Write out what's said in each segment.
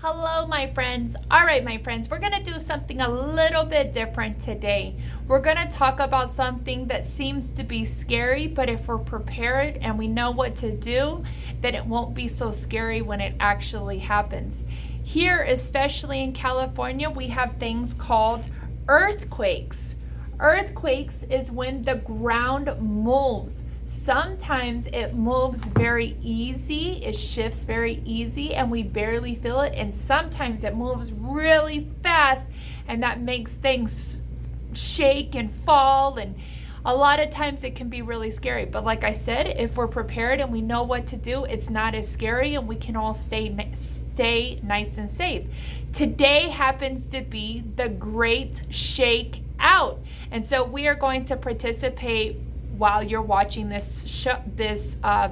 Hello, my friends. All right, my friends, we're going to do something a little bit different today. We're going to talk about something that seems to be scary, but if we're prepared and we know what to do, then it won't be so scary when it actually happens. Here, especially in California, we have things called earthquakes. Earthquakes is when the ground moves. Sometimes it moves very easy, it shifts very easy and we barely feel it, and sometimes it moves really fast and that makes things shake and fall, and a lot of times it can be really scary. But like I said, if we're prepared and we know what to do, it's not as scary and we can all stay nice and safe. Today happens to be the Great Shakeout, and so we are going to participate while you're watching this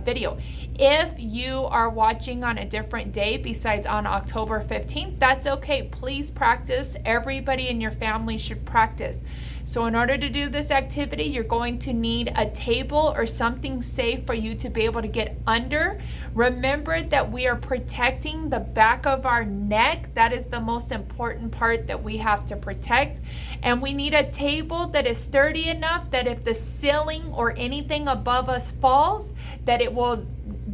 video. If you are watching on a different day besides on October 15th, that's okay. Please practice. Everybody in your family should practice. So in order to do this activity, you're going to need a table or something safe for you to be able to get under. Remember that we are protecting the back of our neck. That is the most important part that we have to protect. And we need a table that is sturdy enough that if the ceiling or anything above us falls, that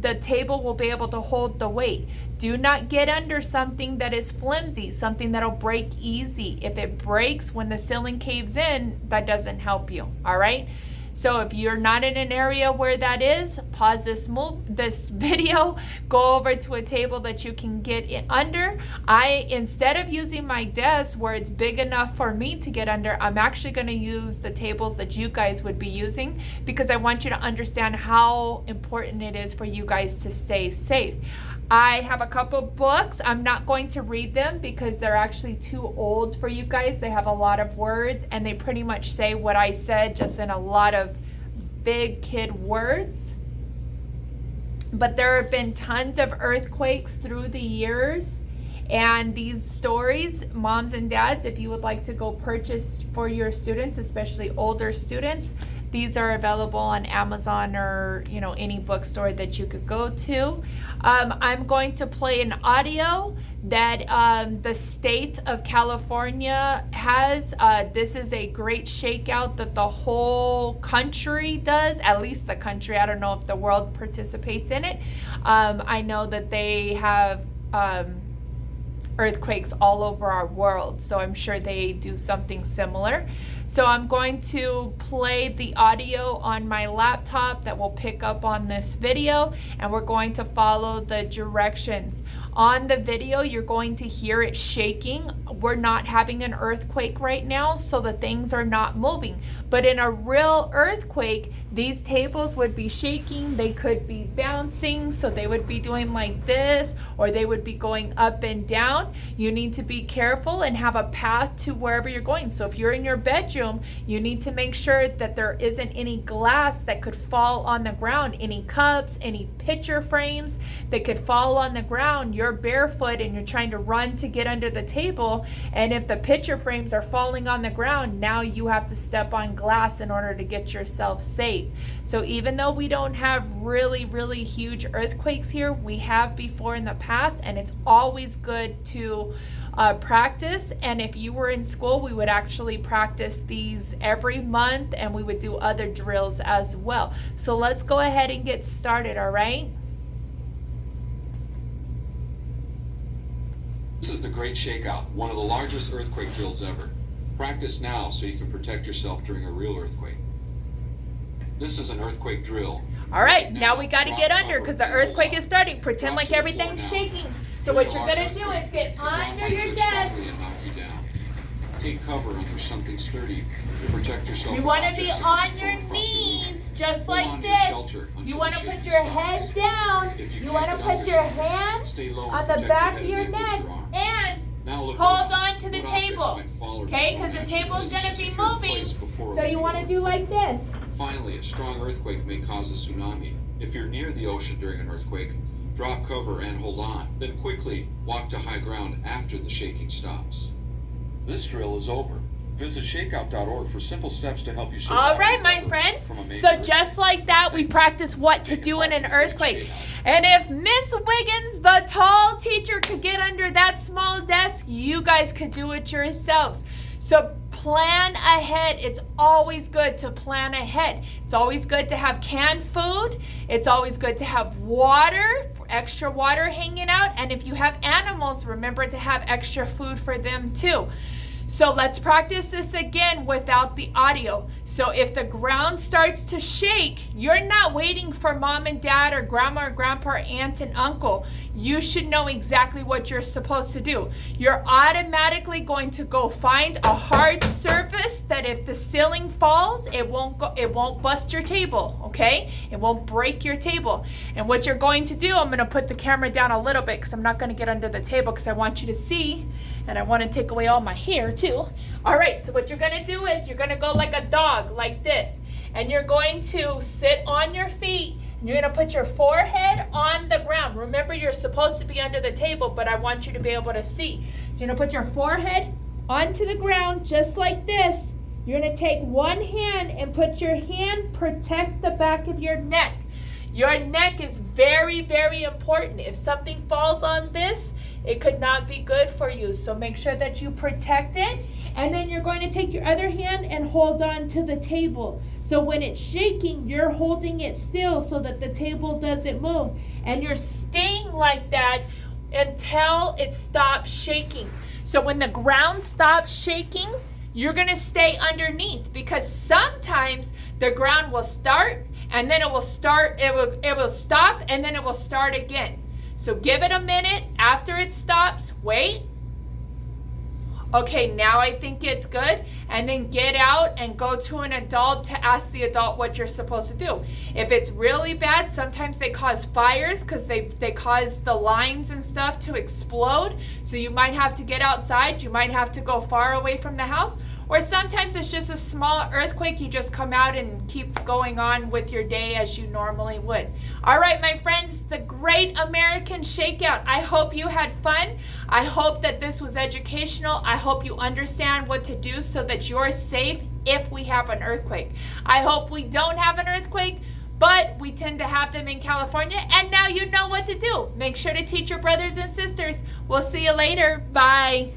the table will be able to hold the weight. Do not get under something that is flimsy, something that'll break easy. If it breaks when the ceiling caves in, that doesn't help you, all right? So if you're not in an area where that is, pause this video, go over to a table that you can get under. Instead of using my desk where it's big enough for me to get under, I'm actually going to use the tables that you guys would be using, because I want you to understand how important it is for you guys to stay safe. I have a couple books. I'm not going to read them because they're actually too old for you guys. They have a lot of words and they pretty much say what I said, just in a lot of big kid words. But there have been tons of earthquakes through the years. And these stories, moms and dads, if you would like to go purchase for your students, especially older students, these are available on Amazon or any bookstore that you could go to. I'm going to play an audio that the state of California has. This is a great shakeout that the whole country does, at least the country. I don't know if the world participates in it. I know that they have earthquakes all over our world, so I'm sure they do something similar. So I'm going to play the audio on my laptop that will pick up on this video, and we're going to follow the directions. On the video, you're going to hear it shaking. We're not having an earthquake right now, so the things are not moving. But in a real earthquake, these tables would be shaking. They could be bouncing, so they would be doing like this, or they would be going up and down. You need to be careful and have a path to wherever you're going. So if you're in your bedroom, you need to make sure that there isn't any glass that could fall on the ground, any cups, any picture frames that could fall on the ground. You're barefoot and you're trying to run to get under the table, and if the picture frames are falling on the ground, now you have to step on glass in order to get yourself safe. So even though we don't have really huge earthquakes here, we have before in the past, and it's always good to practice. And if you were in school, we would actually practice these every month, and we would do other drills as well. So let's go ahead and get started, all right? This is the Great Shakeout, one of the largest earthquake drills ever. Practice now so you can protect yourself during a real earthquake. This is an earthquake drill. All right, now we got to get under because the earthquake is starting. Pretend like everything's shaking. So what you're going to do is get under your desk. Take cover under something sturdy to protect yourself. You want to be on your knees, just like this. You want to put your head down. You want to put your hand on the back of your neck and hold on to the table. Okay, because the table is going to be moving. So you want to do like this. Finally, a strong earthquake may cause a tsunami. If you're near the ocean during an earthquake, drop cover and hold on. Then quickly walk to high ground after the shaking stops. This drill is over. Visit shakeout.org for simple steps to help you survive. All right, my friends. So just like that, we practice what to do in an earthquake. And if Miss Wiggins, the tall teacher, could get under that small desk, you guys could do it yourselves. So plan ahead. It's always good to plan ahead. It's always good to have canned food. It's always good to have water, extra water hanging out. And if you have animals, remember to have extra food for them too. So let's practice this again without the audio. So if the ground starts to shake, you're not waiting for mom and dad or grandma or grandpa or aunt and uncle. You should know exactly what you're supposed to do. You're automatically going to go find a hard surface that if the ceiling falls, it won't bust your table, okay? It won't break your table. And what you're going to do, I'm going to put the camera down a little bit because I'm not going to get under the table because I want you to see. And I want to take away all my hair too. All right, so what you're going to do is you're going to go like a dog, like this. And you're going to sit on your feet. And you're going to put your forehead on the ground. Remember, you're supposed to be under the table, but I want you to be able to see. So you're going to put your forehead onto the ground just like this. You're going to take one hand and put your hand, protect the back of your neck. Your neck is very, very important. If something falls on this, it could not be good for you. So make sure that you protect it. And then you're going to take your other hand and hold on to the table. So when it's shaking, you're holding it still so that the table doesn't move. And you're staying like that until it stops shaking. So when the ground stops shaking, you're going to stay underneath because sometimes the ground will start and then it will stop and then it will start again. So give it a minute. After it stops, wait. Okay, now I think it's good. And then get out and go to an adult to ask the adult what you're supposed to do. If it's really bad, sometimes they cause fires because they cause the lines and stuff to explode. So you might have to get outside. You might have to go far away from the house. Or sometimes it's just a small earthquake. You just come out and keep going on with your day as you normally would. All right, my friends, the Great American Shakeout. I hope you had fun. I hope that this was educational. I hope you understand what to do so that you're safe if we have an earthquake. I hope we don't have an earthquake, but we tend to have them in California. And now you know what to do. Make sure to teach your brothers and sisters. We'll see you later. Bye.